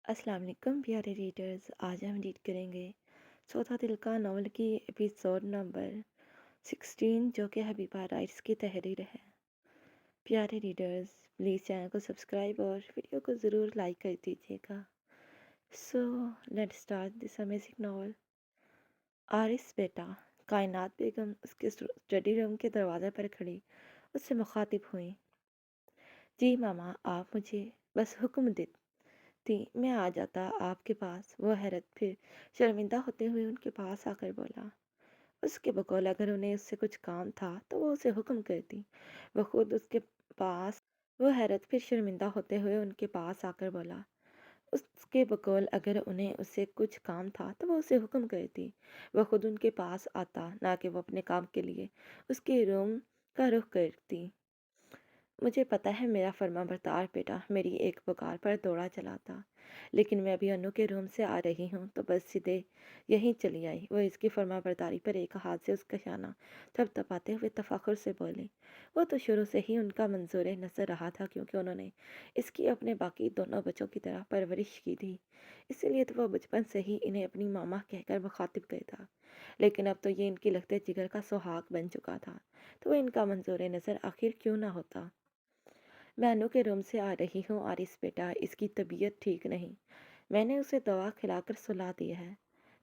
السلام علیکم پیارے ریڈرز، آج ہم ریڈ کریں گے سودا دل کا ناول کی ایپیسوڈ نمبر 16 جو کہ حبیبہ رائٹس کی تحریر ہے۔ پیارے ریڈرز پلیز چینل کو سبسکرائب اور ویڈیو کو ضرور لائک کر دیجیے گا۔ So let start this amazing novel. آرس بیٹا، کائنات بیگم اس کے اسٹڈی روم کے دروازے پر کھڑی اس سے مخاطب ہوئیں۔ جی ماما، آپ مجھے بس حکم دے تھی میں آ جاتا آپ کے پاس۔ وہ حیرت پھر شرمندہ ہوتے ہوئے ان کے پاس آ کر بولا۔ اس کے بقول اگر انہیں اس سے کچھ کام تھا تو وہ اسے حکم کرتی، وہ خود اس کے پاس۔ وہ حیرت پھر شرمندہ ہوتے ہوئے ان کے پاس آ کر بولا۔ اس کے بقول اگر انہیں اس سے کچھ کام تھا تو وہ اسے حکم کرتی، وہ خود ان کے پاس آتا، نہ کہ وہ اپنے کام کے لیے اس کے روم کا رخ کرتی۔ مجھے پتہ ہے میرا فرما بردار بیٹا میری ایک پکار پر دوڑا چلا تھا، لیکن میں ابھی انو کے روم سے آ رہی ہوں تو بس سیدھے یہیں چلی آئی۔ وہ اس کی فرما برداری پر ایک ہاتھ سے اس کا شانہ تھپ تھپاتے ہوئے تفاخر سے بولے۔ وہ تو شروع سے ہی ان کا منظور نظر رہا تھا، کیونکہ انہوں نے اس کی اپنے باقی دونوں بچوں کی طرح پرورش کی تھی، اسی لیے تو وہ بچپن سے ہی انہیں اپنی ماما کہہ کر مخاطب کرتا۔ لیکن اب تو یہ ان کی لگتے جگر کا سہاگ بن چکا تھا، تو وہ ان کا منظور نظر آخر کیوں نہ ہوتا۔ میں انو کے روم سے آ رہی ہوں آرس بیٹا، اس کی طبیعت ٹھیک نہیں، میں نے اسے دوا کھلا کر سلا دی ہے۔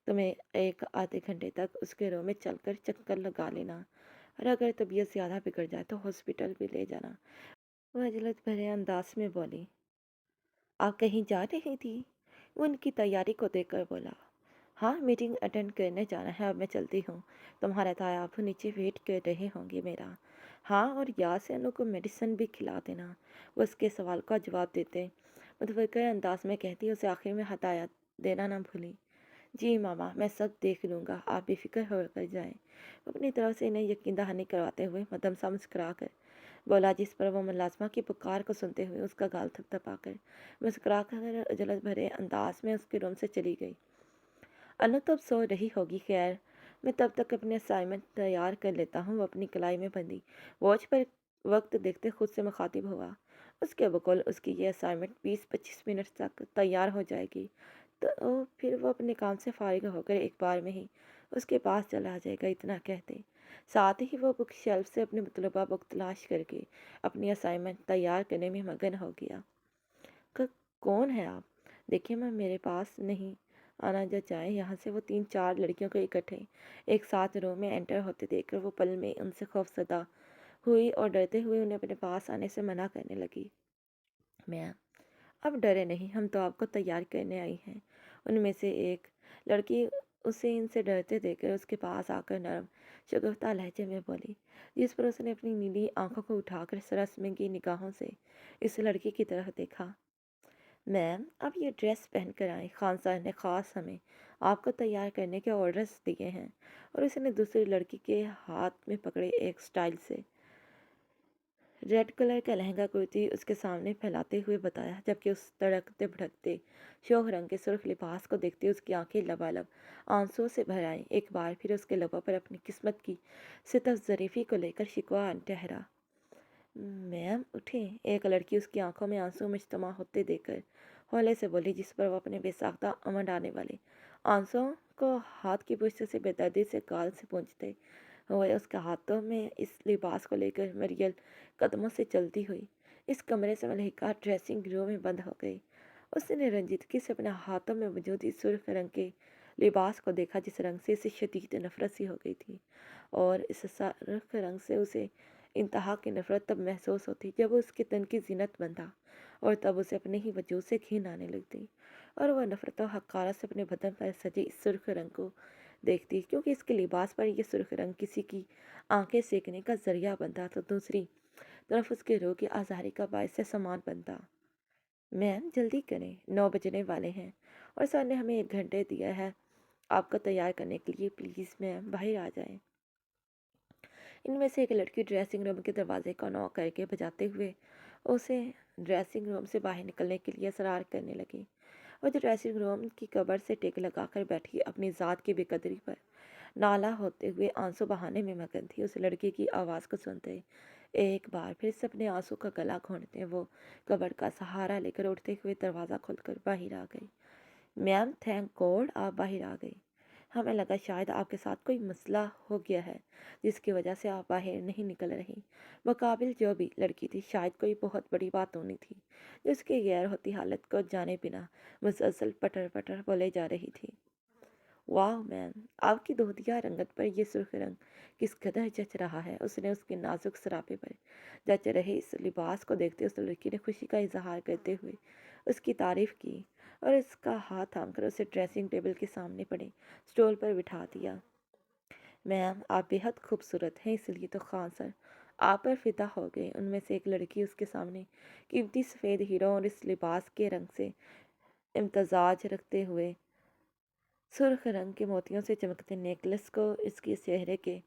تمہیں ایک آدھے گھنٹے تک اس کے روم میں چل کر چکر لگا لینا، اور اگر طبیعت زیادہ بگڑ جائے تو ہاسپٹل بھی لے جانا۔ وہ عجلت بھرے انداز میں بولی۔ آپ کہیں جا رہی تھی؟ وہ ان کی تیاری کو دیکھ کر بولا۔ ہاں، میٹنگ اٹینڈ کرنے جانا ہے، اب میں چلتی ہوں۔ تمہارا تایا ابو نیچے ویٹ کر رہے ہوں گے میرا۔ ہاں، اور یاد سے انو کو میڈیسن بھی کھلا دینا، وہ اس کے سوال کا جواب دیتے متفکر انداز میں کہتی، اسے آخر میں ہدایت دینا نہ بھولی۔ جی ماما، میں سب دیکھ لوں گا، آپ بے فکر ہو کر جائیں۔ وہ اپنی طرف سے انہیں یقین دہانی کرواتے ہوئے مدھم سا مسکرا کر بولا، جس پر وہ ملازمہ کی پکار کو سنتے ہوئے اس کا گال تھپ تھپا کر مسکرا کر عجلت بھرے انداز میں اس کے روم سے چلی گئی۔ انو تب سو رہی ہوگی، خیر میں تب تک اپنے اسائنمنٹ تیار کر لیتا ہوں۔ وہ اپنی کلائی میں بندھی واچ پر وقت دیکھتے خود سے مخاطب ہوا۔ اس کے بقول اس کی یہ اسائنمنٹ 20-25 منٹ تک تیار ہو جائے گی، تو پھر وہ اپنے کام سے فارغ ہو کر ایک بار میں ہی اس کے پاس چلا جائے گا۔ اتنا کہتے ساتھ ہی وہ بک شیلف سے اپنی مطلوبہ بک تلاش کر کے اپنی اسائنمنٹ تیار کرنے میں مگن ہو گیا۔ کون ہے آپ؟ دیکھیں میں میرے پاس نہیں آنا جا چاہیں۔ یہاں سے وہ 3-4 لڑکیوں کو اکٹھے ایک ساتھ روم میں انٹر ہوتے دیکھ کر وہ پل میں ان سے خوف زدہ ہوئی اور ڈرتے ہوئے انہیں اپنے پاس آنے سے منع کرنے لگی۔ میم، اب ڈرے نہیں، ہم تو آپ کو تیار کرنے آئی ہیں۔ ان میں سے ایک لڑکی اسے ان سے ڈرتے دیکھ کر اس کے پاس آ کر نرم شگفتہ لہجے میں بولی، جس پر اس نے اپنی نیلی آنکھوں کو اٹھا کر سرسمگی نگاہوں سے اس لڑکی کی طرف دیکھا۔ میم، اب یہ ڈریس پہن کر آئیں، خان صاحب نے خاص ہمیں آپ کو تیار کرنے کے آرڈرز دیے ہیں۔ اور اس نے دوسری لڑکی کے ہاتھ میں پکڑے ایک سٹائل سے ریڈ کلر کا لہنگا کرتی اس کے سامنے پھیلاتے ہوئے بتایا، جبکہ اس تڑکتے بھڑکتے شوخ رنگ کے سرخ لباس کو دیکھتے اس کی آنکھیں لبالب آنسوؤں سے بھر آئیں۔ ایک بار پھر اس کے لبوں پر اپنی قسمت کی ستف ظریفی کو لے کر شکوہ ٹھہرا۔ میم اٹھیں، ایک لڑکی اس کی آنکھوں میں آنسو مجتمع ہوتے دیکھ کر ہولے سے بولی، جس پر وہ اپنے بے ساختہ امنڈ آنے والے آنسوؤں کو ہاتھ کی پشت سے بے دردی سے گال سے پونچھتے ہوئے اس کے ہاتھوں میں اس لباس کو لے کر مریل قدموں سے چلتی ہوئی اس کمرے سے ملحقہ ڈریسنگ روم میں بند ہو گئی۔ اس نے رنجیدگی سے اپنے ہاتھوں میں موجود اس سرخ رنگ کے لباس کو دیکھا، جس رنگ سے اسے شدید نفرت سی ہو گئی تھی، اور اس سرخ رنگ سے اسے انتہا کی نفرت تب محسوس ہوتی جب وہ اس کے تن کی زینت بنتا، اور تب اسے اپنے ہی وجود سے گھن آنے لگتی، اور وہ نفرت و حقارت سے اپنے بدن پر سجے اس سرخ رنگ کو دیکھتی، کیونکہ اس کے لباس پر یہ سرخ رنگ کسی کی آنکھیں سینکنے کا ذریعہ بنتا تو دوسری طرف اس کے روح کی آزاری کا باعث سامان بنتا۔ میم جلدی کریں، 9 بجنے والے ہیں، اور سر نے ہمیں 1 گھنٹے دیا ہے آپ کو تیار کرنے کے لیے، پلیز میم باہر آ جائیں۔ ان میں سے ایک لڑکی ڈریسنگ روم کے دروازے کو نوک کر کے بجاتے ہوئے اسے ڈریسنگ روم سے باہر نکلنے کے لیے اصرار کرنے لگی۔ وہ جو ڈریسنگ روم کی کبر سے ٹیک لگا کر بیٹھی اپنی ذات کی بے قدری پر نالا ہوتے ہوئے آنسو بہانے میں مگن تھی، اس لڑکی کی آواز کو سنتے ایک بار پھر سے اپنے آنسو کا گلا گھونٹتے وہ کبر کا سہارا لے کر اٹھتے ہوئے دروازہ کھول کر باہر آ گئی۔ میم تھینک گاڈ آپ باہر آ گئی۔ ہمیں لگا شاید آپ کے ساتھ کوئی مسئلہ ہو گیا ہے جس کی وجہ سے آپ باہر نہیں نکل رہی۔ مقابل جو بھی لڑکی تھی شاید کوئی بہت بڑی بات ہونی تھی جس کی غیر ہوتی حالت کو جانے بنا مسلسل پٹر پٹر بولے جا رہی تھی۔ واہ میم، آپ کی دودھیا رنگت پر یہ سرخ رنگ کس قدر جچ رہا ہے۔ اس نے اس کے نازک سراپے پر جچ رہے اس لباس کو دیکھتے اس لڑکی نے خوشی کا اظہار کرتے ہوئے اس کی تعریف کی اور اس کا ہاتھ تھام کر اسے ڈریسنگ ٹیبل کے سامنے پڑے اسٹول پر بٹھا دیا۔ میم آپ بےحد خوبصورت ہیں، اس لیے تو خان سر آپ پر فدا ہو گئے۔ ان میں سے ایک لڑکی اس کے سامنے قیمتی سفید ہیروں اور اس لباس کے رنگ سے امتزاج رکھتے ہوئے سرخ رنگ کے موتیوں سے چمکتے نیکلس کو اس کے چہرے کے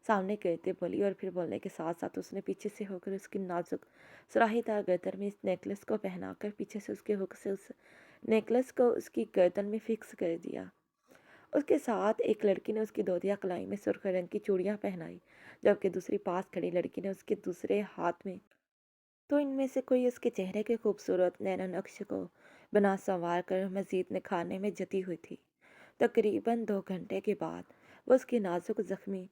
سامنے کرتے بولی، اور پھر بولنے کے ساتھ ساتھ اس نے پیچھے سے ہو کر اس کی نازک سراہی دار گردن میں اس نیکلس کو پہنا کر پیچھے سے اس کے ہک سے اس نیکلس کو اس کی گردن میں فکس کر دیا۔ اس کے ساتھ ایک لڑکی نے اس کی دودھیا کلائی میں سرخ رنگ کی چوڑیاں پہنائی، جبکہ دوسری پاس کھڑی لڑکی نے اس کے دوسرے ہاتھ میں تو ان میں سے کوئی اس کے چہرے کے خوبصورت نینو نقش کو بنا سنوار کر مزید نکھارنے میں جتی ہوئی تھی۔ تقریباً 2 گھنٹے کے بعد وہ اس کی نازک زخمی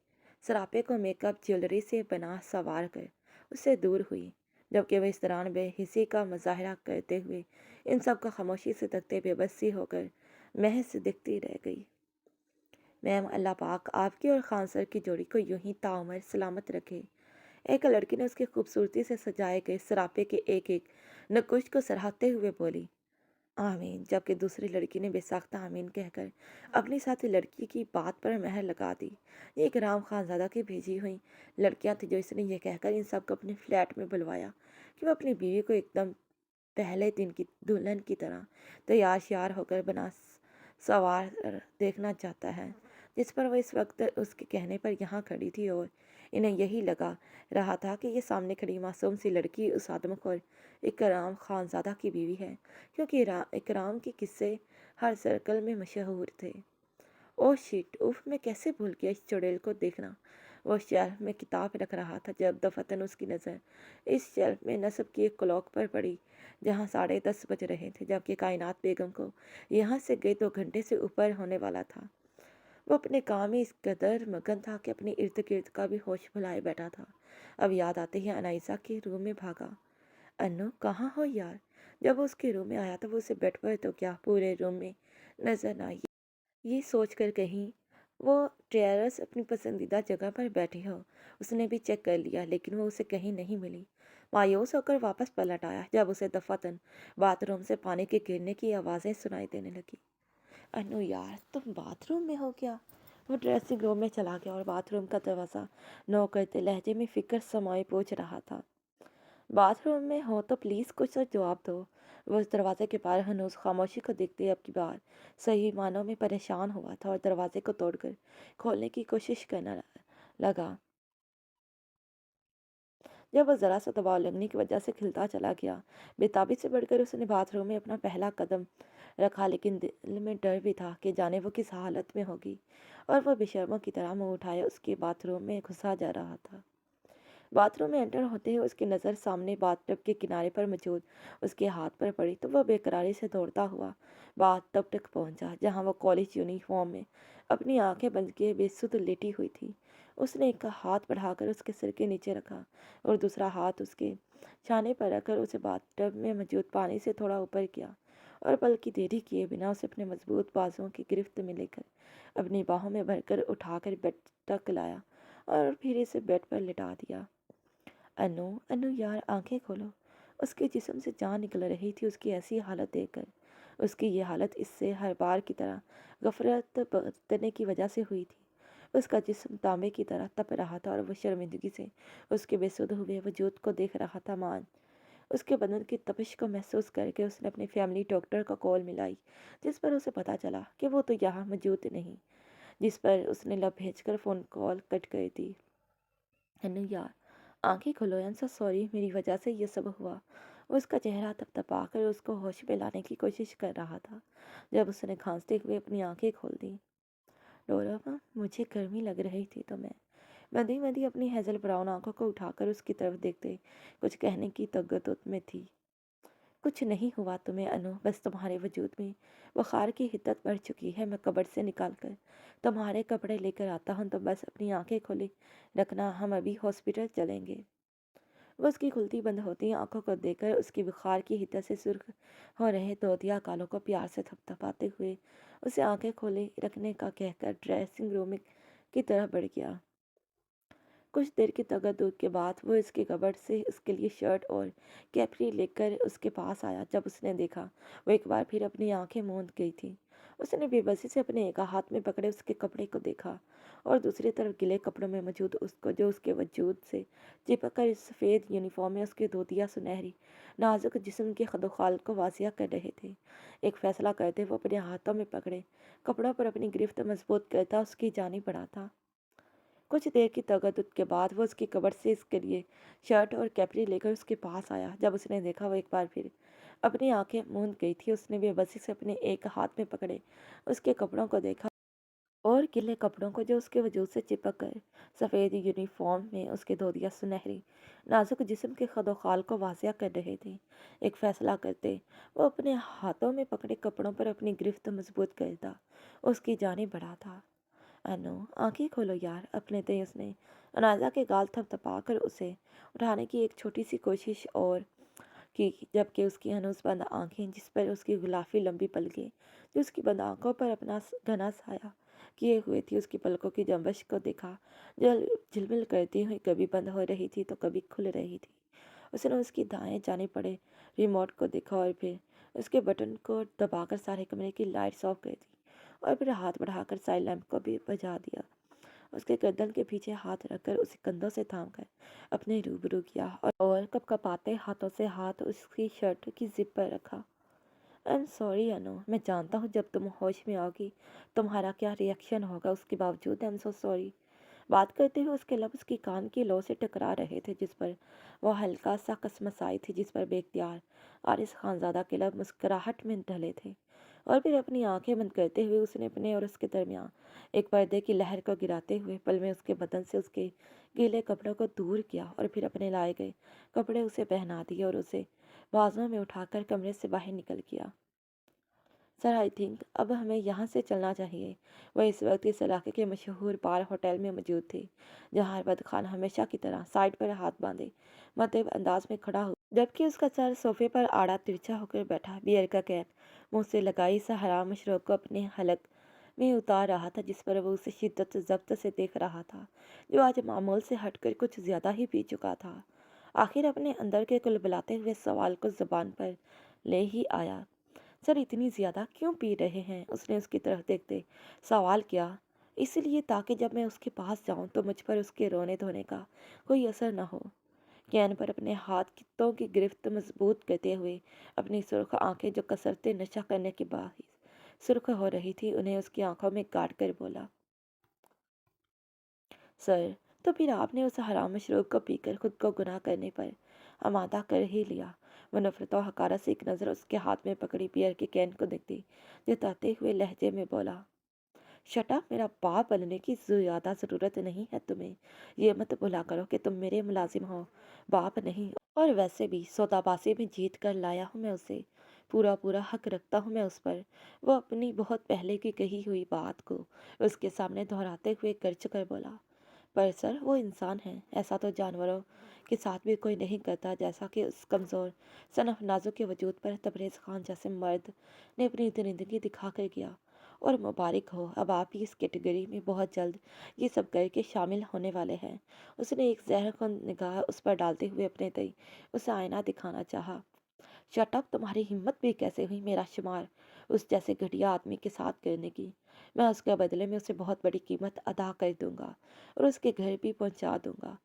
سراپے کو میک اپ جیولری سے بنا سنوار کر اس سے دور ہوئی، جبکہ وہ اس دوران بے حسی کا مظاہرہ کرتے ہوئے ان سب کا خاموشی سے تکتے بے بسی ہو کر محض دیکھتی رہ گئی۔ میم اللہ پاک آپ کی اور خان سر کی جوڑی کو یوں ہی تعمیر سلامت رکھے، ایک لڑکی نے اس کی خوبصورتی سے سجائے گئے سراپے کے ایک ایک نقوش کو سراہتے ہوئے بولی۔ آمین، جبکہ دوسری لڑکی نے بے ساختہ آمین کہہ کر اپنی ساتھی لڑکی کی بات پر مہر لگا دی۔ یہ اکرام خانزادہ کی بھیجی ہوئی لڑکیاں تھیں جو اس نے یہ کہہ کر ان سب کو اپنے فلیٹ میں بلوایا کہ وہ اپنی بیوی کو ایک دم پہلے دن کی دلہن کی طرح تیار شیار ہو کر بنا سوار دیکھنا چاہتا ہے، جس پر وہ اس وقت اس کے کہنے پر یہاں کھڑی تھی، اور انہیں یہی لگا رہا تھا کہ یہ سامنے کھڑی معصوم سی لڑکی اس آدم خور اکرام خانزادہ کی بیوی ہے، کیونکہ اکرام کے قصے ہر سرکل میں مشہور تھے۔ اوہ شٹ، میں کیسے بھول گیا اس چڑیل کو دیکھنا۔ وہ شیلف میں کتاب رکھ رہا تھا جب دفعتاً اس کی نظر اس شیلف میں نصب کی ایک کلاک پر پڑی جہاں 10:30 بج رہے تھے، جبکہ کائنات بیگم کو یہاں سے گئے 2 گھنٹے سے اوپر ہونے والا تھا۔ وہ اپنے کام میں اس قدر مگن تھا کہ اپنے ارد گرد کا بھی ہوش بھلائے بیٹھا تھا۔ اب یاد آتے ہی انائزہ کے روم میں بھاگا۔ انو کہاں ہو یار؟ جب وہ اس کے روم میں آیا تو وہ اسے بیڈ پر تو کیا پورے روم میں نظر نہ آئی۔ یہ سوچ کر کہیں وہ ٹیرس اپنی پسندیدہ جگہ پر بیٹھی ہو۔ اس نے بھی چیک کر لیا لیکن وہ اسے کہیں نہیں ملی۔ مایوس ہو کر واپس پلٹ آیا جب اسے دفعتاً باتھ روم سے پانی کے گرنے کی آوازیں سنائی دینے لگی۔ انو یار تم باتھ روم میں ہو کیا؟ وہ ڈریسنگ روم میں چلا گیا اور باتھ روم کا دروازہ نوک کرتے لہجے میں فکر سموئے پوچھ رہا تھا۔ باتھ روم میں ہو تو پلیز کچھ تو جواب دو۔ وہ اس دروازے کے باہر ہنوز خاموشی کو دیکھتے اب کی بار صحیح معنوں میں پریشان ہوا تھا اور دروازے کو توڑ کر کھولنے کی کوشش کرنا لگا۔ جب وہ ذرا سا دباؤ لگنے کی وجہ سے کھلتا چلا گیا، بےتابی سے بڑھ کر اس نے باتھ روم میں اپنا پہلا قدم رکھا، لیکن دل میں ڈر بھی تھا کہ جانے وہ کس حالت میں ہوگی، اور وہ بے شرموں کی طرح منہ اٹھائے اس کے باتھ روم میں گھسا جا رہا تھا۔ باتھ روم میں انٹر ہوتے ہی اس کی نظر سامنے باتھ ٹب کے کنارے پر موجود اس کے ہاتھ پر پڑی تو وہ بے قراری سے دوڑتا ہوا باتھ ٹب تک پہنچا جہاں وہ کالج یونیفارم میں اپنی آنکھیں بند کیے بے سدھ لیٹی ہوئی تھی۔ اس نے ایک ہاتھ بڑھا کر اس کے سر کے نیچے رکھا اور دوسرا ہاتھ اس کے چھانے پر رکھ کر اسے باتھ ٹب میں موجود پانی سے تھوڑا اوپر کیا اور پل کی دیری کیے بنا اسے اپنے مضبوط بازوؤں کی گرفت میں لے کر اپنی باہوں میں بھر کر اٹھا کر بیڈ تک لایا اور پھر اسے بیڈ پر لٹا دیا۔ انو یار آنکھیں کھولو۔ اس کے جسم سے جان نکل رہی تھی اس کی ایسی حالت دیکھ کر۔ اس کی یہ حالت اس سے ہر بار کی طرح غفلت برتنے کی وجہ سے ہوئی تھی۔ اس کا جسم تانبے کی طرح تپ رہا تھا اور وہ شرمندگی سے اس کے بے سدھ ہوئے وجود کو دیکھ رہا تھا۔ اس کے بدن کی تپش کو محسوس کر کے اس نے اپنے فیملی ڈاکٹر کو کال ملائی، جس پر اسے پتہ چلا کہ وہ تو یہاں موجود نہیں، جس پر اس نے لب بھیج کر فون کال کٹ کر دی۔ انو یار آنکھیں کھولو، آئی ایم سو سوری، میری وجہ سے یہ سب ہوا۔ وہ اس کا چہرہ تپتپا کر اس کو ہوش میں لانے کی کوشش کر رہا تھا جب اس نے کھانستے ہوئے اپنی آنکھیں کھول دیں۔ ڈورا مجھے گرمی لگ رہی تھی تو میں مدی مدی اپنی ہیزل براؤن آنکھوں کو اٹھا کر اس کی طرف دیکھتے کچھ کہنے کی تگدت میں تھی۔ کچھ نہیں ہوا تمہیں انو، بس تمہارے وجود میں بخار کی حدت بڑھ چکی ہے۔ میں کبڑ سے نکال کر تمہارے کپڑے لے کر آتا ہوں، تو بس اپنی آنکھیں کھولے رکھنا، ہم ابھی ہاسپٹل چلیں گے۔ وہ اس کی کھلتی بند ہوتی آنکھوں کو دیکھ کر اس کی بخار کی حدت سے سرخ ہو رہے دودیا گالوں کو پیار سے تھپتھپاتے ہوئے اسے آنکھیں کھولے رکھنے کا کہہ کر ڈریسنگ روم کی طرف بڑھ گیا۔ کچھ دیر کی تگدد کے بعد وہ اس کے کبرڈ سے اس کے لیے شرٹ اور کیپری لے کر اس کے پاس آیا۔ جب اس نے دیکھا وہ ایک بار پھر اپنی آنکھیں موند گئی تھی، اس نے بے بسی سے اپنے ایک ہاتھ میں پکڑے اس کے کپڑے کو دیکھا اور دوسری طرف گلے کپڑوں میں موجود اس کو، جو اس کے وجود سے چپک کر اس سفید یونیفارم میں اس کے دودیا سنہری نازک جسم کے خد و خال کو واضح کر رہے تھے۔ ایک فیصلہ کرتے وہ اپنے ہاتھوں میں پکڑے کپڑوں پر اپنی گرفت مضبوط کرتا اس کی جانب بڑھا تھا۔ کچھ دیر کی تگدد کے بعد وہ اس کی کبر سے اس کے لیے شرٹ اور کیپری لے کر اس کے پاس آیا۔ جب اس نے دیکھا وہ ایک بار پھر اپنی آنکھیں موند گئی تھی، اس نے بے بسی سے اپنے ایک ہاتھ میں پکڑے اس کے کپڑوں کو دیکھا اور گلے کپڑوں کو، جو اس کے وجود سے چپک کر سفید یونیفارم میں اس کے دودیا سنہری نازک جسم کے خد و خال کو واضح کر رہے تھے۔ ایک فیصلہ کرتے وہ اپنے ہاتھوں میں پکڑے کپڑوں پر اپنی گرفت مضبوط کرتا اس کی جانب بڑھا تھا۔ انو، آنکھیں کھولو یار، اپنے تئیں اس نے انازا کے گال تھپ تھپا کر اسے اٹھانے کی ایک چھوٹی سی کوشش اور کی، جبکہ اس کی ہنوز بند آنکھیں، جس پر اس کی غلافی لمبی پلکیں جو اس کی بند آنکھوں پر اپنا گھنا سایہ کیے ہوئے تھی، اس کی پلکوں کی جنبش کو دیکھا جو جھلمل کرتی ہوئی کبھی بند ہو رہی تھی تو کبھی کھل رہی تھی۔ اس نے اس کی دائیں جانب پڑے ریموٹ کو دیکھا اور پھر اس کے بٹن کو دبا کر سارے کمرے کی لائٹس آف کر دی اور پھر ہاتھ بڑھا کر سائڈ لیمپ کو بھی بجھا دیا۔ اس کے گردن کے پیچھے ہاتھ رکھ کر اسے کندھوں سے تھام کر اپنے روبرو کیا اور کپ کپاتے ہاتھوں سے ہاتھ اس کی شرٹ کی زپ پر رکھا۔ ایم سوری انو، میں جانتا ہوں جب تم ہوش میں آؤگی تمہارا کیا ری ایکشن ہوگا، اس کے باوجود ایم سو سوری۔ بات کرتے ہوئے اس کے لب اس کی کان کی لو سے ٹکرا رہے تھے، جس پر وہ ہلکا سا کسمسائی تھی، جس پر بے اختیار عارض خانزادہ کے لب مسکراہٹ میں ڈھلے تھے۔ اور پھر اپنی آنکھیں بند کرتے ہوئے اس نے اپنے اور اس کے درمیان ایک پردے کی لہر کو گراتے ہوئے پل میں اس کے بدن سے اس کے گیلے کپڑوں کو دور کیا اور پھر اپنے لائے گئے کپڑے اسے پہنا دیے اور اسے بازوؤں میں اٹھا کر کمرے سے باہر نکل گیا۔ سر، آئی تھنک اب ہمیں یہاں سے چلنا چاہیے۔ وہ اس وقت اس علاقے کے مشہور بار ہوٹل میں موجود تھے، جہاں بد خان ہمیشہ کی طرح سائڈ پر ہاتھ باندھے مدب انداز میں کھڑا ہوا، جبکہ اس کا سر صوفے پر آڑا ترچھا ہو کر بیٹھا بیئر کا کین منہ سے لگائی سا حرام مشروب کو اپنے حلق میں اتار رہا تھا، جس پر وہ اسے شدت ضبط سے دیکھ رہا تھا، جو آج معمول سے ہٹ کر کچھ زیادہ ہی پی چکا تھا۔ آخر اپنے اندر کے کلبلاتے ہوئے سوال کو زبان پر لے ہی آیا۔ سر، اتنی زیادہ کیوں پی رہے ہیں؟ اس نے اس کی طرف دیکھتے سوال کیا۔ اس لیے تاکہ جب میں اس کے پاس جاؤں تو مجھ پر اس کے رونے دھونے کا کوئی اثر نہ ہو۔ کین پر اپنے ہاتھوں کی گرفت مضبوط کرتے ہوئے اپنی سرخ آنکھیں جو کثرت نشہ کرنے کے باعث سرخ ہو رہی تھی انہیں اس کی آنکھوں میں گاڑ کر بولا۔ سر، تو پھر آپ نے اس حرام مشروب کو پی کر خود کو گناہ کرنے پر آمادہ کر ہی لیا۔ وہ نفرت و حقارت سے ایک نظر اس کے ہاتھ میں پکڑی بیئر کے کین کو دیکھتی جتاتے ہوئے لہجے میں بولا، شٹ اپ، میرا باپ بننے کی زیادہ ضرورت نہیں ہے تمہیں۔ یہ مت بھلا کرو کہ تم میرے ملازم ہو، باپ نہیں، اور ویسے بھی سودا بازی میں جیت کر لایا ہوں میں اسے، پورا حق رکھتا ہوں میں اس پر۔ وہ اپنی بہت پہلے کی کہی ہوئی بات کو اس کے سامنے دہراتے ہوئے گرج کر بولا، پر سر وہ انسان ہے، ایسا تو جانوروں کے ساتھ بھی کوئی نہیں کرتا جیسا کہ اس کمزور صنف نازک کے وجود پر تبریز خان جیسے مرد نے اپنی درندگی دکھا کر کیا۔ اور مبارک ہو، اب آپ ہی اس کیٹیگری میں بہت جلد یہ سب کر کے شامل ہونے والے ہیں۔ اس نے ایک زہر خون نگاہ اس پر ڈالتے ہوئے اپنے تئیں اسے آئینہ دکھانا چاہا۔ شٹ اپ، تمہاری ہمت بھی کیسے ہوئی میرا شمار اس جیسے گھٹیا آدمی کے ساتھ کرنے کی؟ میں اس کے بدلے میں اسے بہت بڑی قیمت ادا کر دوں گا اور اس کے گھر بھی پہنچا دوں گا۔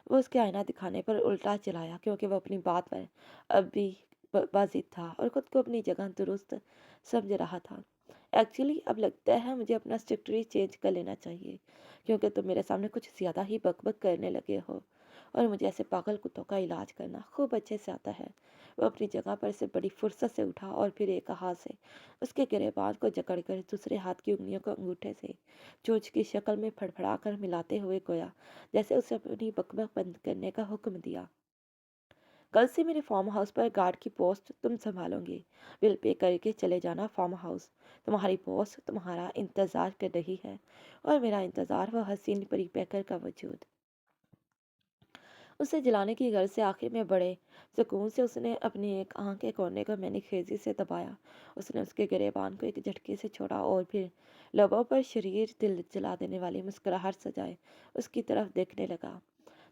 وہ اس کے آئینہ دکھانے پر الٹا چلایا، کیونکہ وہ اپنی بات پر اب بھی باضد تھا اور خود کو اپنی جگہ درست سمجھ رہا تھا۔ ایکچولی اب لگتا ہے مجھے اپنا اسٹرکچری چینج کر لینا چاہیے، کیونکہ تم میرے سامنے کچھ زیادہ ہی بک بک کرنے لگے ہو اور مجھے ایسے پاگل کتوں کا علاج کرنا خوب اچھے سے آتا ہے۔ وہ اپنی جگہ پر سے بڑی فرصت سے اٹھا اور پھر ایک ہاتھ سے اس کے گریبان کو جکڑ کر دوسرے ہاتھ کی انگلیوں کو انگوٹھے سے چونچ کی شکل میں پھڑپھڑا کر ملاتے ہوئے گویا جیسے اسے اپنی بکبک بند کرنے کا حکم دیا۔ کل سے میرے فارم ہاؤس پر گارڈ کی پوسٹ تم سنبھالو گے۔ بل پے کر کے چلے جانا فارم ہاؤس۔ تمہاری پوسٹ تمہارا انتظار کر رہی ہے، اور میرا انتظار وہ حسین پری پیکر کا وجود۔ اسے جلانے کی غرض سے آخر میں بڑے سکون سے اس نے اپنی ایک آنکھ کے کونے کو میں نے خیزی سے دبایا۔ اس نے اس کے گریبان کو ایک جھٹکے سے چھوڑا اور پھر لبوں پر شریر دل جلا دینے والی مسکراہٹ سجائے اس کی طرف دیکھنے لگا،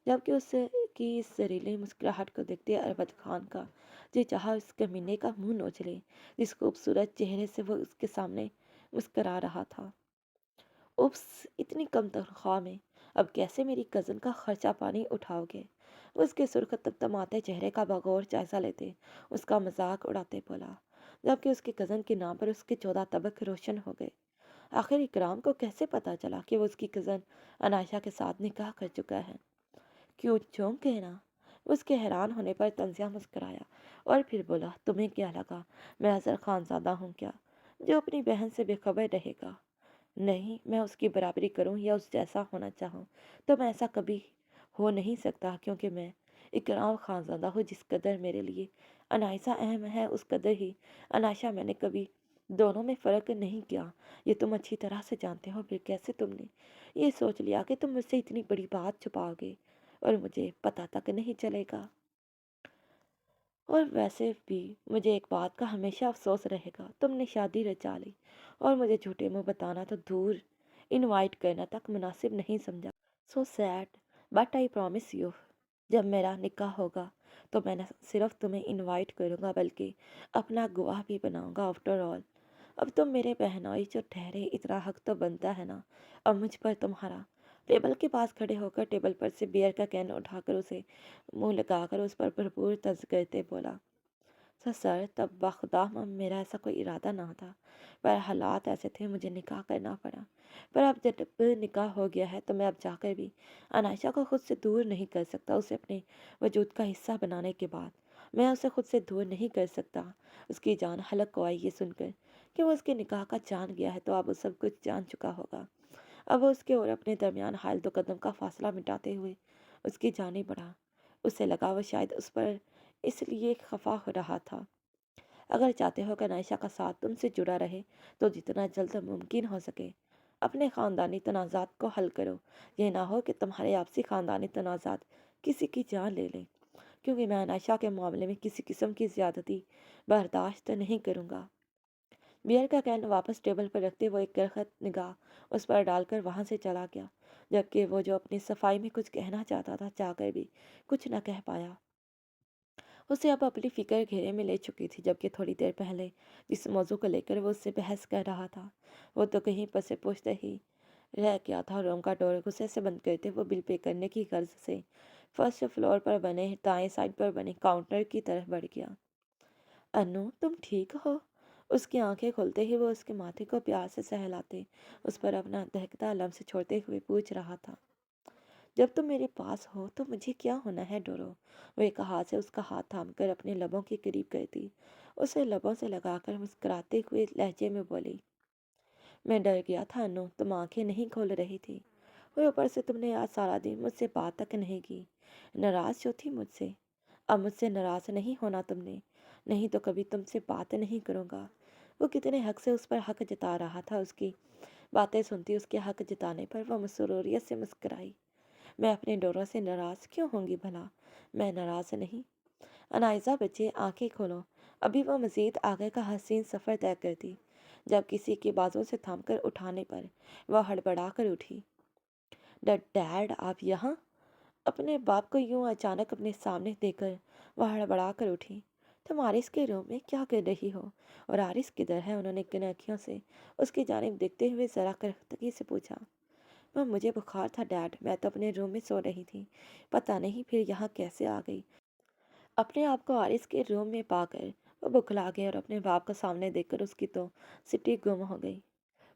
جبکہ اس کی اس زہریلی مسکراہٹ کو دیکھتے اربد خان کا جی چاہا اس کمینے کا منہ نوچ لے جس خوبصورت چہرے سے وہ اس کے سامنے مسکرا رہا تھا۔ اوپس، اتنی کم تنخواہ میں اب کیسے میری کزن کا خرچہ پانی اٹھاؤ گے؟ وہ اس کے سرخ تمتماتے چہرے کا بغور جائزہ لیتے اس کا مذاق اڑاتے بولا، جبکہ اس کے کزن کے نام پر اس کے 14 طبق روشن ہو گئے۔ آخر اکرام کو کیسے پتا چلا کہ وہ اس کی کزن انائشہ کے ساتھ نکاح کر چکا ہے؟ کیوں چونک کہنا؟ اس کے حیران ہونے پر طنزیہ مسکرایا اور پھر بولا، تمہیں کیا لگا میں اظہر خانزادہ ہوں کیا جو اپنی بہن سے بے خبر رہے گا؟ نہیں، میں اس کی برابری کروں یا اس جیسا ہونا چاہوں تو میں ایسا کبھی ہو نہیں سکتا، کیونکہ میں اکرام خانزادہ ہوں۔ جس قدر میرے لیے انائشہ اہم ہے اس قدر ہی انائشہ میں نے کبھی دونوں میں فرق نہیں کیا۔ یہ تم اچھی طرح سے جانتے ہو، پھر کیسے تم نے یہ سوچ لیا کہ تم مجھ سے اتنی بڑی بات چھپاؤ گے اور مجھے پتہ تک نہیں چلے گا؟ اور ویسے بھی مجھے ایک بات کا ہمیشہ افسوس رہے گا، تم نے شادی رچا لی اور مجھے جھوٹے منہ بتانا تو دور، انوائٹ کرنا تک مناسب نہیں سمجھا۔ So sad, but I promise you, جب میرا نکاح ہوگا تو میں نہ صرف تمہیں انوائٹ کروں گا بلکہ اپنا گواہ بھی بناؤں گا۔ آفٹر آل اب تم میرے بہنوئی جو ٹھہرے، اتنا حق تو بنتا ہے نا اب مجھ پر تمہارا۔ ٹیبل کے پاس کھڑے ہو کر ٹیبل پر سے بیئر کا کین اٹھا کر اسے منہ لگا کر اس پر بھرپور طنز کرتے بولا، سر تب بخدا میرا ایسا کوئی ارادہ نہ تھا، پر حالات ایسے تھے، مجھے نکاح کرنا پڑا۔ پر اب جب نکاح ہو گیا ہے تو میں اب جا کر بھی انائشہ کو خود سے دور نہیں کر سکتا۔ اسے اپنے وجود کا حصہ بنانے کے بعد میں اسے خود سے دور نہیں کر سکتا۔ اس کی جان حلق کو آئی یہ سن کر کہ وہ اس کے نکاح کا جان گیا ہے تو اب وہ سب کچھ جان چکا ہوگا۔ اب وہ اس کے اور اپنے درمیان حائل 2 قدم کا فاصلہ مٹاتے ہوئے اس کی جانب بڑھا۔ اسے لگا وہ شاید اس پر اس لیے خفا ہو رہا تھا۔ اگر چاہتے ہو کہ انائشہ کا ساتھ تم سے جڑا رہے تو جتنا جلد ممکن ہو سکے اپنے خاندانی تنازعات کو حل کرو۔ یہ نہ ہو کہ تمہارے آپسی خاندانی تنازعات کسی کی جان لے لیں، کیونکہ میں انائشہ کے معاملے میں کسی قسم کی زیادتی برداشت نہیں کروں گا۔ بیئر کا کین واپس ٹیبل پر رکھتے وہ ایک کرخت نگاہ اس پر ڈال کر وہاں سے چلا گیا، جبکہ وہ جو اپنی صفائی میں کچھ کہنا چاہتا تھا چاہ کر بھی کچھ نہ کہہ پایا۔ اسے اب اپنی فکر گھیرے میں لے چکی تھی، جبکہ تھوڑی دیر پہلے جس موضوع کو لے کر وہ اس سے بحث کر رہا تھا وہ تو کہیں پس پشت ہی رہ گیا تھا۔ روم کا ڈور غصے سے بند کرتے وہ بل پے کرنے کی غرض سے فرسٹ فلور پر بنے دائیں سائڈ پر بنے کاؤنٹر کی طرف بڑھ گیا۔ انو، تم ٹھیک ہو؟ اس کی آنکھیں کھلتے ہی وہ اس کے ماتھے کو پیار سے سہلاتے اس پر اپنا دہکتا لمس چھوڑتے ہوئے پوچھ رہا تھا، جب تم میرے پاس ہو تو مجھے کیا ہونا ہے ڈورو؟ وہ ایک ہاتھ سے اس کا ہاتھ تھام کر اپنے لبوں کے قریب کرتی اسے لبوں سے لگا کر مسکراتے ہوئے لہجے میں بولی، میں ڈر گیا تھا انو، تم آنکھیں نہیں کھول رہی تھی، اور اوپر سے تم نے آج سارا دن مجھ سے بات تک نہیں کی، ناراض جو تھی مجھ سے۔ اب مجھ سے ناراض نہیں ہونا تم نے، نہیں تو کبھی تم سے بات نہیں کروں گا۔ وہ کتنے حق سے اس پر حق جتا رہا تھا۔ اس کی باتیں سنتی اس کے حق جتانے پر وہ مسروریت سے مسکرائی، میں اپنے ڈوروں سے ناراض کیوں ہوں گی بھلا؟ میں ناراض نہیں۔ انائزہ بچے، آنکھیں کھولو۔ ابھی وہ مزید آگے کا حسین سفر طے کرتی جب کسی کی بازو سے تھام کر اٹھانے پر وہ ہڑبڑا کر اٹھی۔ ڈیڈ، آپ یہاں؟ اپنے باپ کو یوں اچانک اپنے سامنے دیکھ کر وہ ہڑبڑا کر اٹھی۔ تم آرس کے روم میں کیا کر رہی ہو؟ اور آرس کدھر ہے؟ انہوں نے کنکھیوں سے اس کی جانب دیکھتے ہوئے ذرا کرختگی سے پوچھا۔ مجھے بخار تھا ڈیڈ، میں تو اپنے روم میں سو رہی تھی، پتہ نہیں پھر یہاں کیسے آ گئی۔ اپنے آپ کو آرس کے روم میں پا کر وہ بکھلا گئے اور اپنے باپ کو سامنے دیکھ کر اس کی تو سٹی گم ہو گئی۔